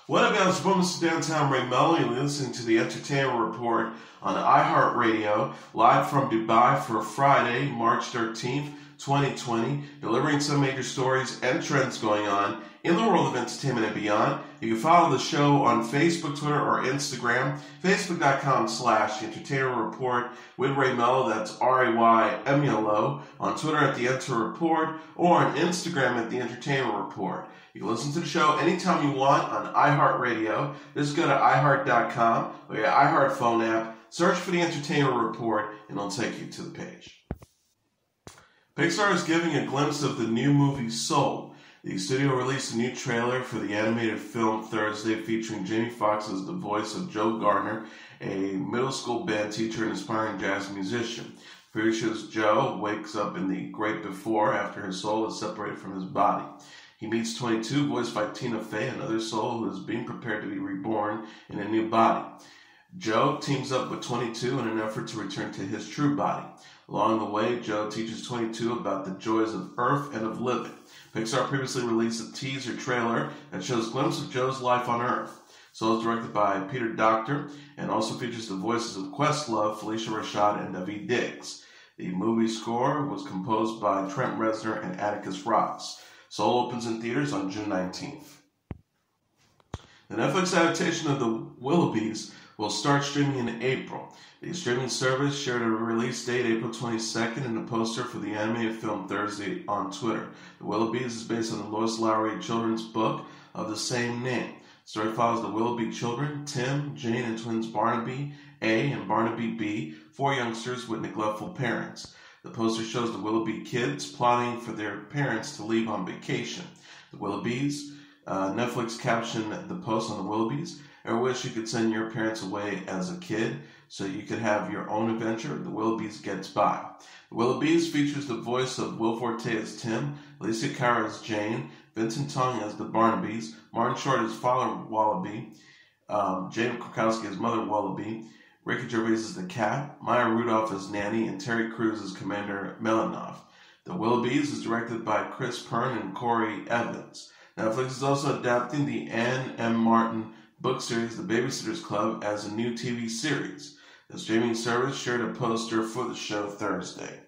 What up, guys? Welcome to Downtown Melo. You're listening to the Entertainment Report on iHeartRadio, live from Dubai for Friday, March 13th, 2020, delivering some major stories and trends going on in the world of entertainment and beyond. You can follow the show on Facebook, Twitter, or Instagram. Facebook.com/Entertainment Report with Ray Melo, that's RAYMELO. On Twitter at the Enter Report, or on Instagram at the Entertainment Report. You can listen to the show anytime you want on iHeartRadio. Just go to iHeart.com or your iHeart phone app, search for the Entertainment Report, and it'll take you to the page. Pixar is giving a glimpse of the new movie Soul. The studio released a new trailer for the animated film Thursday, featuring Jamie Foxx as the voice of Joe Gardner, a middle school band teacher and aspiring jazz musician. It features Joe wakes up in the great before after his soul is separated from his body. He meets 22, voiced by Tina Fey, another soul who is being prepared to be reborn in a new body. Joe teams up with 22 in an effort to return to his true body. Along the way, Joe teaches 22 about the joys of Earth and of living. Pixar previously released a teaser trailer that shows a glimpse of Joe's life on Earth. Soul is directed by Peter Docter and also features the voices of Questlove, Felicia Rashad, and Daveed Diggs. The movie score was composed by Trent Reznor and Atticus Ross. Soul opens in theaters on June 19th. The Netflix adaptation of The Willoughbys will start streaming in April. The streaming service shared a release date April 22nd in a poster for the animated film Thursday on Twitter. The Willoughbys is based on the Lois Lowry children's book of the same name. The story follows the Willoughby children, Tim, Jane, and twins Barnaby A and Barnaby B, four youngsters with neglectful parents. The poster shows the Willoughby kids plotting for their parents to leave on vacation. The Willoughbys, Netflix captioned the post on the Willoughbys, "I wish you could send your parents away as a kid so you could have your own adventure. The Willoughbys gets by." The Willoughbys features the voice of Will Forte as Tim, Alicia Cara as Jane, Vincent Tong as the Barnabys, Martin Short as Father Wallaby, Jane Krakowski as Mother Wallaby, Ricky Gervais as the cat, Maya Rudolph as Nanny, and Terry Crews as Commander Melanoff. The Willoughbys is directed by Chris Pern and Corey Evans. Netflix is also adapting the Anne M. Martin book series The Babysitter's Club as a new TV series. The streaming service shared a poster for the show Thursday.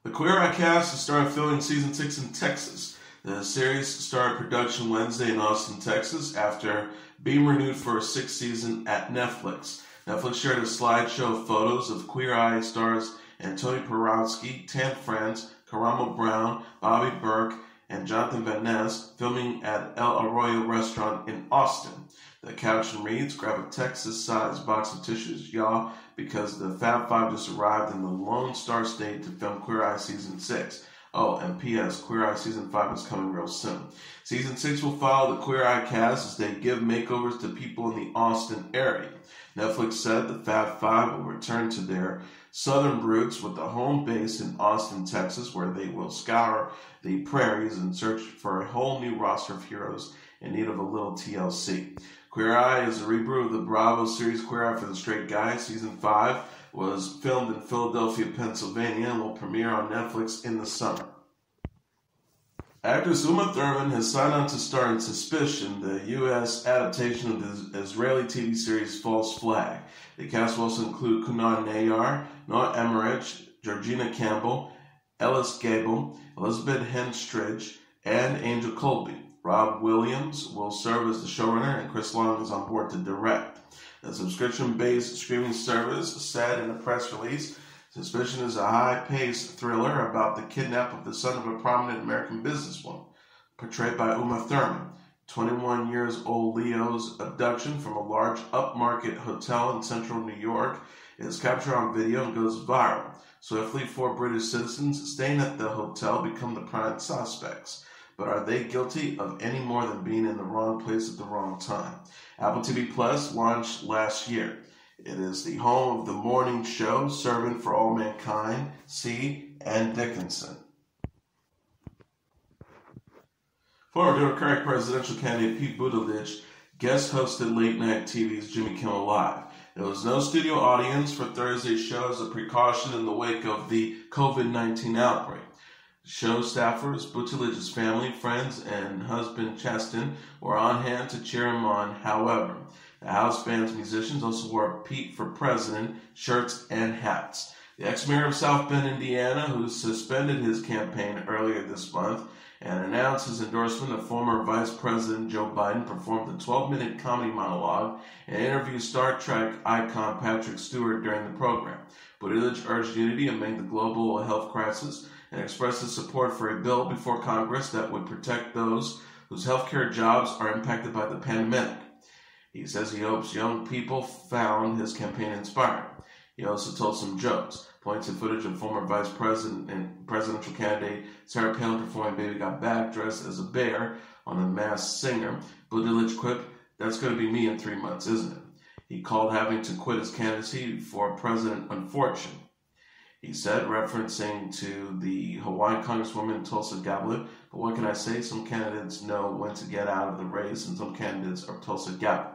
The Queer Eye cast has started filming Season 6 in Texas. The series started production Wednesday in Austin, Texas, after being renewed for a sixth season at Netflix. Netflix shared a slideshow of photos of Queer Eye stars Anthony Porowski, Tan France, Karamo Brown, Bobby Burke, and Jonathan Van Ness filming at El Arroyo restaurant in Austin. The caption reads, "Grab a Texas-sized box of tissues, y'all, because the Fab Five just arrived in the Lone Star State to film Queer Eye Season 6. Oh, and P.S. Queer Eye Season 5 is coming real soon." Season 6 will follow the Queer Eye cast as they give makeovers to people in the Austin area. Netflix said the Fab Five will return to their southern roots with a home base in Austin, Texas, where they will scour the prairies and search for a whole new roster of heroes in need of a little TLC. Queer Eye is a reboot of the Bravo series Queer Eye for the Straight Guy. Season 5 was filmed in Philadelphia, Pennsylvania, and will premiere on Netflix in the summer. Actress Uma Thurman has signed on to star in Suspicion, the U.S. adaptation of the Israeli TV series False Flag. The cast will also include Kunar Nayar, Noah Emmerich, Georgina Campbell, Ellis Gable, Elizabeth Henstridge, and Angel Colby. Rob Williams will serve as the showrunner, and Chris Long is on board to direct. The subscription-based streaming service said in a press release, Suspicion is a high-paced thriller about the kidnap of the son of a prominent American businesswoman, portrayed by Uma Thurman. 21 years old Leo's abduction from a large upmarket hotel in central New York is captured on video and goes viral. Swiftly, 4 British citizens staying at the hotel become the prime suspects. But are they guilty of any more than being in the wrong place at the wrong time? Apple TV Plus launched last year. It is the home of the morning show, Servant for All Mankind, C, and Dickinson. Former Democratic presidential candidate Pete Buttigieg guest hosted late-night TV's Jimmy Kimmel Live. There was no studio audience for Thursday's show as a precaution in the wake of the COVID-19 outbreak. Show staffers, Buttigieg's family, friends, and husband Chaston were on hand to cheer him on. However, the house band's musicians also wore Pete for President shirts and hats. The ex-mayor of South Bend, Indiana, who suspended his campaign earlier this month and announced his endorsement of former Vice President Joe Biden, performed a 12-minute comedy monologue and interviewed Star Trek icon Patrick Stewart during the program. Buttigieg urged unity amid the global health crisis and expressed his support for a bill before Congress that would protect those whose healthcare jobs are impacted by the pandemic. He says he hopes young people found his campaign inspiring. He also told some jokes, pointing to footage of former Vice President and presidential candidate Sarah Palin performing Baby Got Back dressed as a bear on The Masked Singer. Buttigieg quipped, "That's going to be me in 3 months, isn't it?" He called having to quit his candidacy for president unfortunate. He said, referencing to the Hawaiian Congresswoman Tulsi Gabbard, "But what can I say? Some candidates know when to get out of the race, and some candidates are Tulsi Gabbard."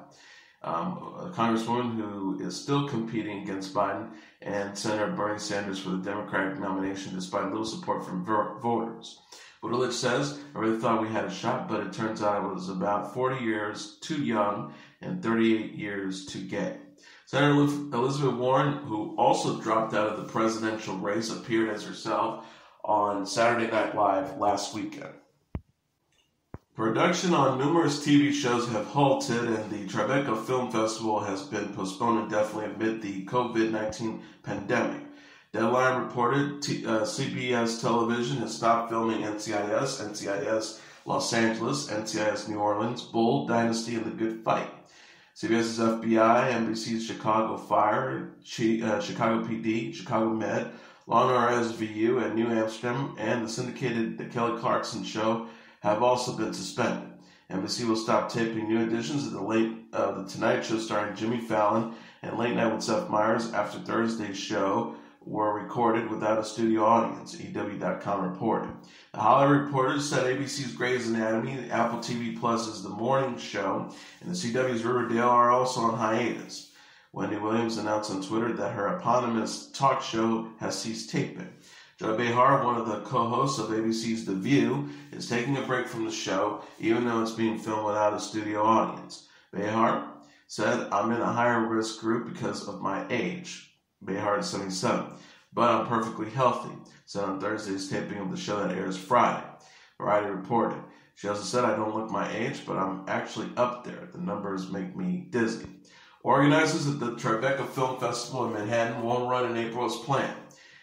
A congresswoman who is still competing against Biden and Senator Bernie Sanders for the Democratic nomination despite little support from voters. Buttigieg says, "I really thought we had a shot, but it turns out I was about 40 years too young and 38 years too gay." Senator Elizabeth Warren, who also dropped out of the presidential race, appeared as herself on Saturday Night Live last weekend. Production on numerous TV shows have halted, and the Tribeca Film Festival has been postponed indefinitely amid the COVID-19 pandemic. Deadline reported CBS Television has stopped filming NCIS, NCIS Los Angeles, NCIS New Orleans, Bold, Dynasty, and The Good Fight. CBS's FBI, NBC's Chicago Fire, Chicago PD, Chicago Med, Law & Order SVU, and New Amsterdam, and the syndicated The Kelly Clarkson Show have also been suspended. NBC will stop taping new editions of the Tonight Show starring Jimmy Fallon and Late Night with Seth Meyers after Thursday's show were recorded without a studio audience, EW.com reported. The Hollywood Reporter said ABC's Grey's Anatomy, Apple TV Plus's The Morning Show, and the CW's Riverdale are also on hiatus. Wendy Williams announced on Twitter that her eponymous talk show has ceased taping. Joy Behar, one of the co-hosts of ABC's The View, is taking a break from the show, even though it's being filmed without a studio audience. Behar said, "I'm in a higher risk group because of my age." Behar is 77, "but I'm perfectly healthy," said on Thursday's taping of the show that airs Friday. Variety reported. She also said, "I don't look my age, but I'm actually up there. The numbers make me dizzy." Organizers at the Tribeca Film Festival in Manhattan won't run in April as planned.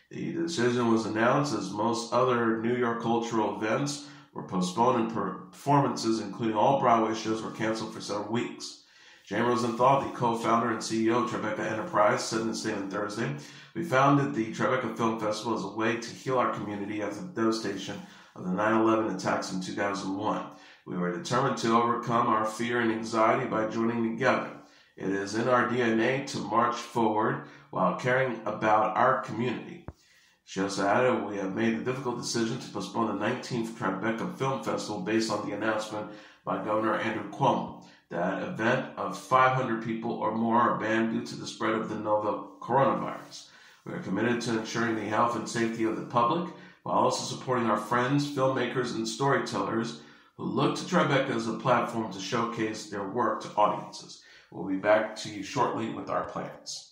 The decision was announced as most other New York cultural events were postponed and performances, including all Broadway shows, were canceled for several weeks. Jane Rosenthal, the co-founder and CEO of Tribeca Enterprise, said in a statement Thursday, "We founded the Tribeca Film Festival as a way to heal our community after the devastation of the 9/11 attacks in 2001. We were determined to overcome our fear and anxiety by joining together. It is in our DNA to march forward while caring about our community." She also added, "We have made the difficult decision to postpone the 19th Tribeca Film Festival based on the announcement by Governor Andrew Cuomo that event of 500 people or more are banned due to the spread of the novel coronavirus. We are committed to ensuring the health and safety of the public while also supporting our friends, filmmakers, and storytellers who look to Tribeca as a platform to showcase their work to audiences." We'll be back to you shortly with our plans.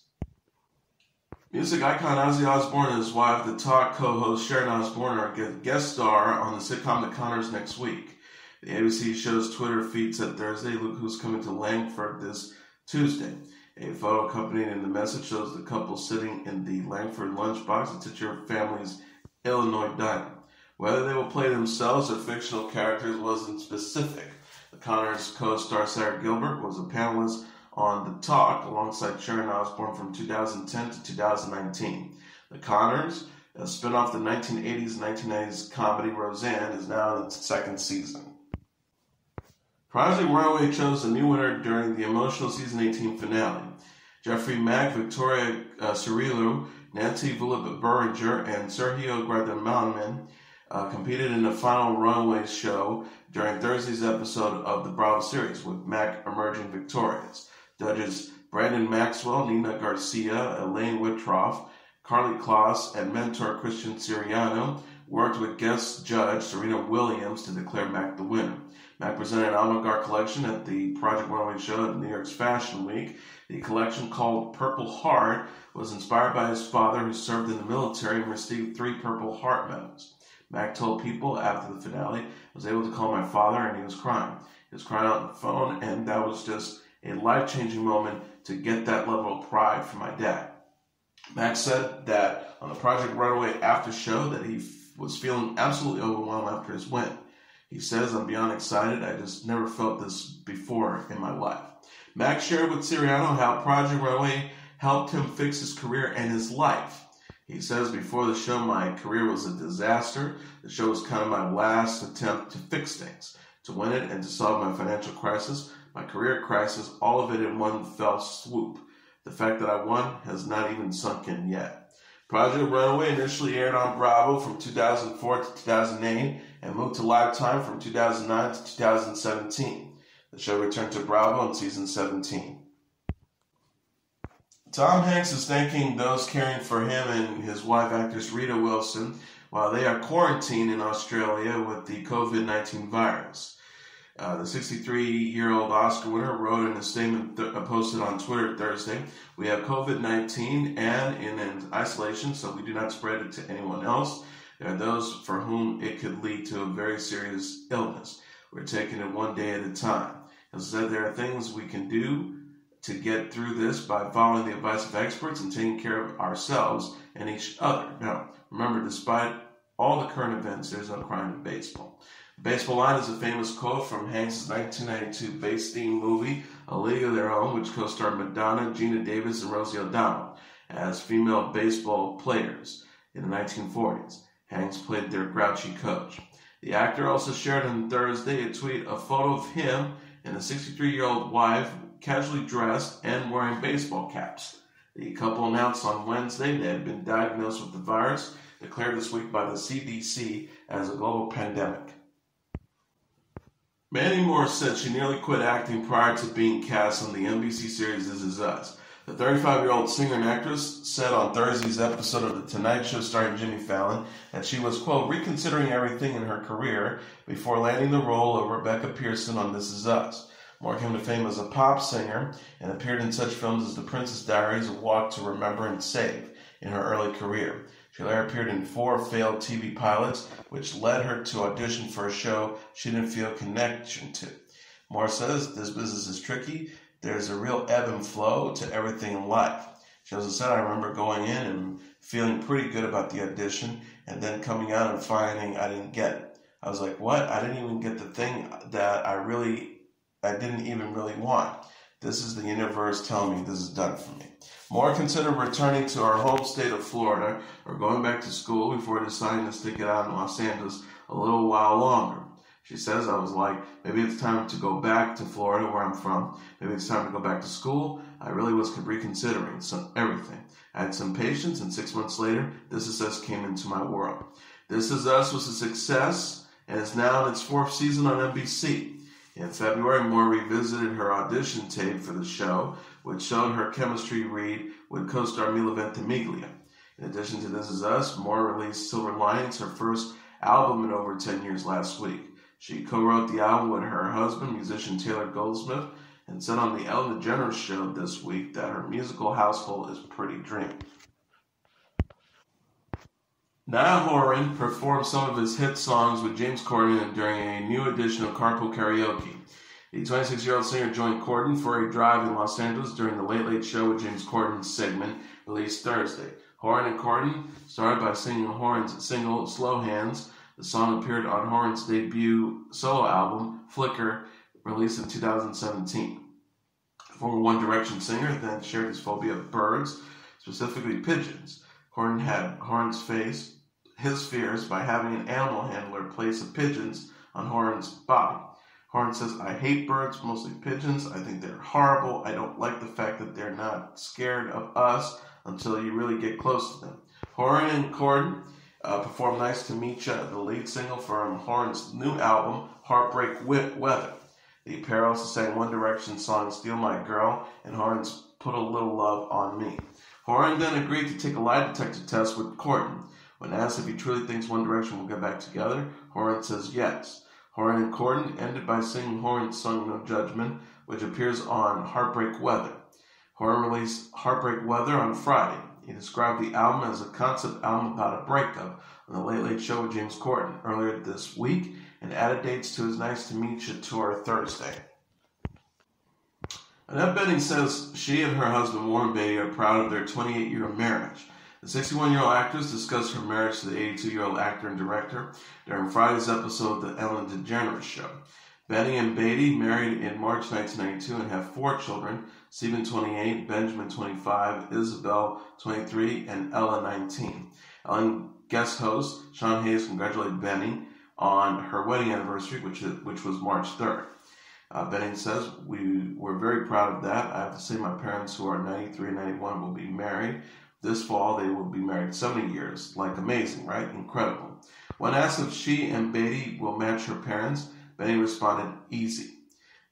Music icon Ozzy Osbourne and his wife, the talk co-host Sharon Osbourne, are a guest star on the sitcom The Conners next week. The ABC show's Twitter feed said Thursday, "Look who's coming to Langford this Tuesday." A photo accompanying the message shows the couple sitting in the Langford lunchbox, the titular family's Illinois diner. Whether they will play themselves or fictional characters wasn't specific. The Conners co-star Sarah Gilbert was a panelist on The Talk alongside Sharon Osbourne from 2010 to 2019. The Conners, a spin-off of the 1980s and 1990s comedy Roseanne, is now in its second season. Project Runway chose a new winner during the emotional season 18 finale. Jeffrey Mack, Victoria Cirillo, Nancy Vulliber-Berringer, and Sergio Guadagnino competed in the final runway show during Thursday's episode of the Bravo series, with Mack emerging victorious. Judges Brandon Maxwell, Nina Garcia, Elaine Whitroff, Carly Kloss, and mentor Christian Siriano worked with guest judge Serena Williams to declare Mac the winner. Mac presented an avant-garde collection at the Project Runway show at New York's Fashion Week. The collection, called Purple Heart, was inspired by his father, who served in the military and received 3 Purple Heart medals. Mac told People after the finale, "I was able to call my father and he was crying. He was crying out on the phone, and that was just a life-changing moment to get that level of pride from my dad." Mac said that on the Project Runway after show that he was feeling absolutely overwhelmed after his win. He says, "I'm beyond excited. I just never felt this before in my life." Mac shared with Siriano how Project Runway helped him fix his career and his life. He says, "Before the show, my career was a disaster. The show was kind of my last attempt to fix things, to win it and to solve my financial crisis, my career crisis, all of it in one fell swoop. The fact that I won has not even sunk in yet." Project Runway initially aired on Bravo from 2004 to 2008 and moved to Lifetime from 2009 to 2017. The show returned to Bravo in season 17. Tom Hanks is thanking those caring for him and his wife, actress Rita Wilson, while they are quarantined in Australia with the COVID-19 virus. The 63-year-old Oscar winner wrote in a statement posted on Twitter Thursday, "We have COVID-19 and in isolation, so we do not spread it to anyone else. There are those for whom it could lead to a very serious illness. We're taking it one day at a time." He said there are things we can do to get through this by following the advice of experts and taking care of ourselves and each other. Now, remember, despite all the current events, there's no crime in baseball. Baseball line is a famous quote from Hanks' 1992 base-themed movie, A League of Their Own, which co-starred Madonna, Gina Davis, and Rosie O'Donnell as female baseball players in the 1940s. Hanks played their grouchy coach. The actor also shared on Thursday a photo of him and a 63-year-old wife casually dressed and wearing baseball caps. The couple announced on Wednesday they had been diagnosed with the virus, declared this week by the CDC as a global pandemic. Mandy Moore said she nearly quit acting prior to being cast on the NBC series This Is Us. The 35-year-old singer and actress said on Thursday's episode of The Tonight Show starring Jimmy Fallon that she was, quote, reconsidering everything in her career before landing the role of Rebecca Pearson on This Is Us. Moore came to fame as a pop singer and appeared in such films as The Princess Diaries, A Walk to Remember, and Save in her early career. She later appeared in 4 failed TV pilots, which led her to audition for a show she didn't feel connection to. Moore says, "This business is tricky. There's a real ebb and flow to everything in life." She also said, "I remember going in and feeling pretty good about the audition and then coming out and finding I didn't get it. I was like, what? I didn't even get the thing that I didn't even really want. This is the universe telling me this is done for me." Moore considered returning to her home state of Florida or going back to school before deciding to stick it out in Los Angeles a little while longer. She says, "I was like, maybe it's time to go back to Florida where I'm from. Maybe it's time to go back to school. I really was reconsidering everything. I had some patience, and 6 months later, This Is Us came into my world." This Is Us was a success and is now in its 4th season on NBC. In February, Moore revisited her audition tape for the show, which showed her chemistry read with co-star Milo Ventimiglia. In addition to This Is Us, Moore released Silver Linings, her first album in over 10 years, last week. She co-wrote the album with her husband, musician Taylor Goldsmith, and said on the Ellen DeGeneres show this week that her musical household is pretty dreamy. Niall Horan performed some of his hit songs with James Corden during a new edition of Carpool Karaoke. The 26-year-old singer joined Corden for a drive in Los Angeles during the Late Late Show with James Corden segment released Thursday. Horan and Corden started by singing Horan's single, Slow Hands. The song appeared on Horan's debut solo album, Flicker, released in 2017. The former One Direction singer then shared his phobia of birds, specifically pigeons. Corden had his fears by having an animal handler place the pigeons on Horan's body. Horan says, "I hate birds, mostly pigeons. I think they're horrible. I don't like the fact that they're not scared of us until you really get close to them." Horan and Corden performed Nice to Meet Ya, the lead single from Horan's new album, Heartbreak Weather. The pair also sang One Direction song, Steal My Girl, and Horan's Put a Little Love on Me. Horan then agreed to take a lie detector test with Corden. When asked if he truly thinks One Direction will get back together, Horan says yes. Horan and Corden ended by singing Horan's song No Judgment, which appears on Heartbreak Weather. Horan released Heartbreak Weather on Friday. He described the album as a concept album about a breakup on The Late Late Show with James Corden earlier this week, and added dates to his Nice to Meet You tour Thursday. Annette Bening says she and her husband Warren Beatty are proud of their 28-year marriage. The 61-year-old actress discussed her marriage to the 82-year-old actor and director during Friday's episode of The Ellen DeGeneres Show. Bening and Beatty married in March 1992 and have 4 children: Stephen 28, Benjamin 25, Isabel 23, and Ella 19. Ellen guest host Sean Hayes congratulated Bening on her wedding anniversary, which was March 3rd. Bening says, "We were very proud of that. I have to say my parents, who are 93 and 91, will be married. This fall, they will be married 70 years. Like, amazing, right? Incredible." When asked if she and Beatty will match her parents, Bening responded, "Easy."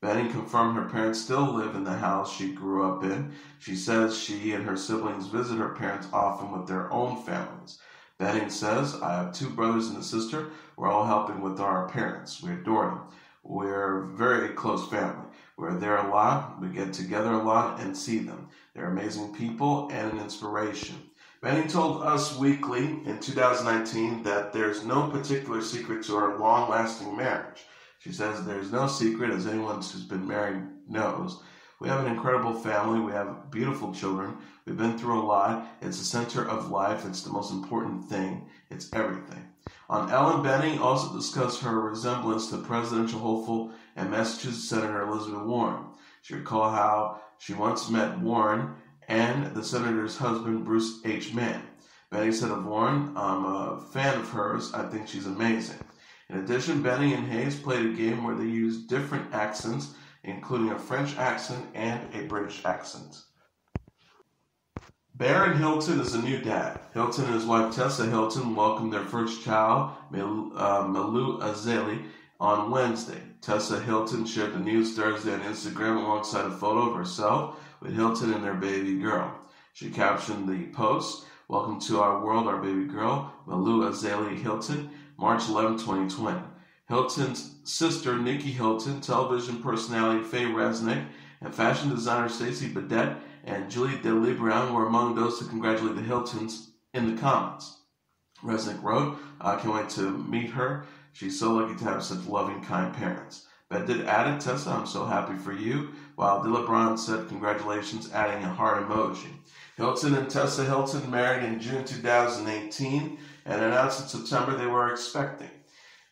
Bening confirmed her parents still live in the house she grew up in. She says she and her siblings visit her parents often with their own families. Bening says, "I have 2 brothers and a sister. We're all helping with our parents. We adore them. We're a very close family. We're there a lot. We get together a lot and see them. They're amazing people and an inspiration." Bening told Us Weekly in 2019 that there's no particular secret to our long-lasting marriage. She says there's no secret, as anyone who's been married knows. We have an incredible family. We have beautiful children. We've been through a lot. It's the center of life. It's the most important thing. It's everything. On Ellen, Bening also discussed her resemblance to presidential hopeful and Massachusetts Senator Elizabeth Warren. She recalled how she once met Warren and the senator's husband, Bruce H. Mann. Bening said of Warren, "I'm a fan of hers. I think she's amazing." In addition, Bening and Hayes played a game where they used different accents, including a French accent and a British accent. Barron Hilton is a new dad. Hilton and his wife Tessa Hilton welcomed their first child, Melo on Wednesday. Tessa Hilton shared the news Thursday on Instagram alongside a photo of herself with Hilton and their baby girl. She captioned the post, "Welcome to our world, our baby girl, Melo Hilton, March 11, 2020. Hilton's sister, Nikki Hilton, television personality Faye Resnick, and fashion designer Stacey Badette and Julie DeLeBron were among those to congratulate the Hiltons in the comments. Resnick wrote, "I can't wait to meet her. She's so lucky to have such loving, kind parents." Badette added, "Tessa, I'm so happy for you," while DeLeBron said congratulations, adding a heart emoji. Hilton and Tessa Hilton married in June 2018 and announced in September they were expecting.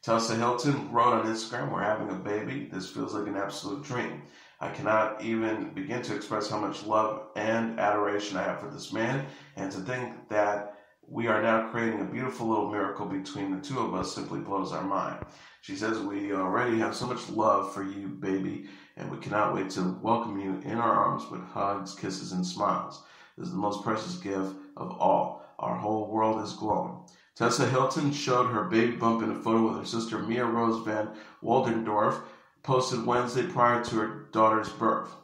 Tessa Hilton wrote on Instagram, "We're having a baby. This feels like an absolute dream. I cannot even begin to express how much love and adoration I have for this man, and to think that we are now creating a beautiful little miracle between the two of us simply blows our mind." She says, "We already have so much love for you, baby, and we cannot wait to welcome you in our arms with hugs, kisses, and smiles. This is the most precious gift of all. Our whole world is glowing." Tessa Hilton showed her baby bump in a photo with her sister Mia Rose Van Woldendorf, posted Wednesday prior to her daughter's birth.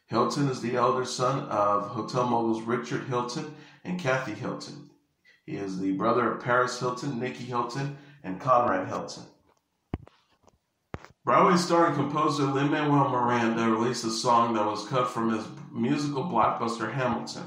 Hilton is the elder son of hotel moguls Richard Hilton and Kathy Hilton. He is the brother of Paris Hilton, Nikki Hilton, and Conrad Hilton. Broadway star and composer Lin-Manuel Miranda released a song that was cut from his musical blockbuster Hamilton.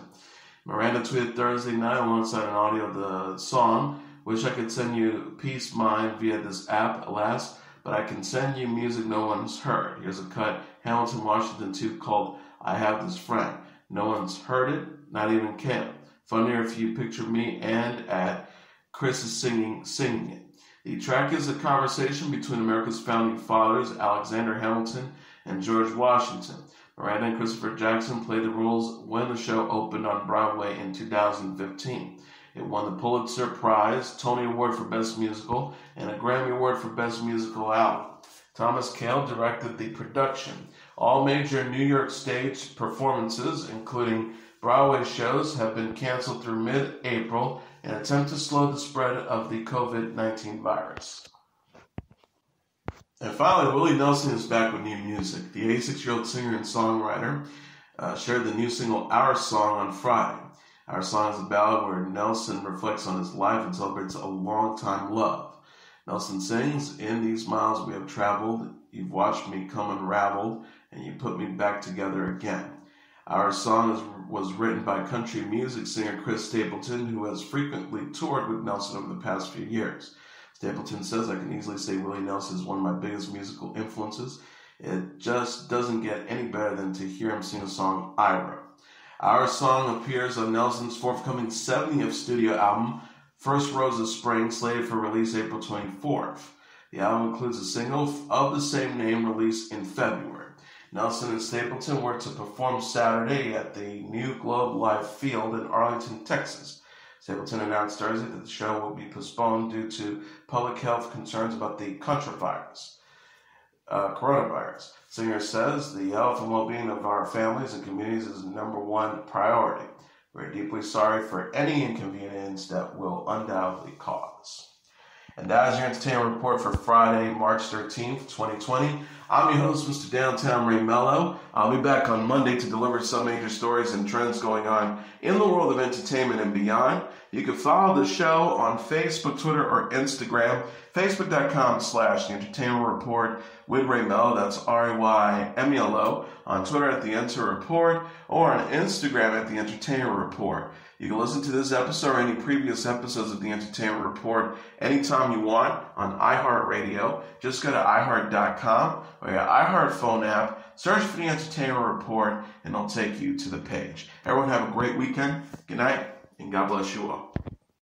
Miranda tweeted Thursday night alongside an audio of the song, "Wish I could send you peace mind via this app, alas, but I can send you music no one's heard. Here's a cut, Hamilton, Washington 2, called I Have This Friend. No one's heard it, not even Caleb. Funnier if you picture me and at Chris is singing it." The track is a conversation between America's founding fathers, Alexander Hamilton and George Washington. Miranda and Christopher Jackson played the roles when the show opened on Broadway in 2015. It won the Pulitzer Prize, Tony Award for Best Musical, and a Grammy Award for Best Musical Album. Thomas Kail directed the production. All major New York stage performances, including Broadway shows, have been canceled through mid-April in an attempt to slow the spread of the COVID-19 virus. And finally, Willie Nelson is back with new music. The 86-year-old singer and songwriter shared the new single Our Song on Friday. Our song is a ballad where Nelson reflects on his life and celebrates a long-time love. Nelson sings, "In these miles we have traveled, you've watched me come unraveled, and you put me back together again." Our song was written by country music singer Chris Stapleton, who has frequently toured with Nelson over the past few years. Stapleton says, "I can easily say Willie Nelson is one of my biggest musical influences. It just doesn't get any better than to hear him sing a song I wrote." Our song appears on Nelson's forthcoming 70th studio album, First Rose of Spring, slated for release April 24th. The album includes a single of the same name released in February. Nelson and Stapleton were to perform Saturday at the New Globe Life Field in Arlington, Texas. Stapleton announced Thursday that the show will be postponed due to public health concerns about the coronavirus. Singer says, "The health and well-being of our families and communities is the number one priority. We're deeply sorry for any inconvenience that will undoubtedly cause." And that is your entertainment report for Friday, March 13th, 2020. I'm your host, Mr. Downtown Ray Melo. I'll be back on Monday to deliver some major stories and trends going on in the world of entertainment and beyond. You can follow the show on Facebook, Twitter, or Instagram. Facebook.com/The Entertainment Report with Ray Melo. That's RAYMELO. On Twitter at The Enter Report, or on Instagram at The Entertainment Report. You can listen to this episode or any previous episodes of The Entertainment Report anytime you want on iHeartRadio. Just go to iHeart.com or your iHeart phone app, search for The Entertainment Report, and it'll take you to the page. Everyone have a great weekend. Good night, and God bless you all.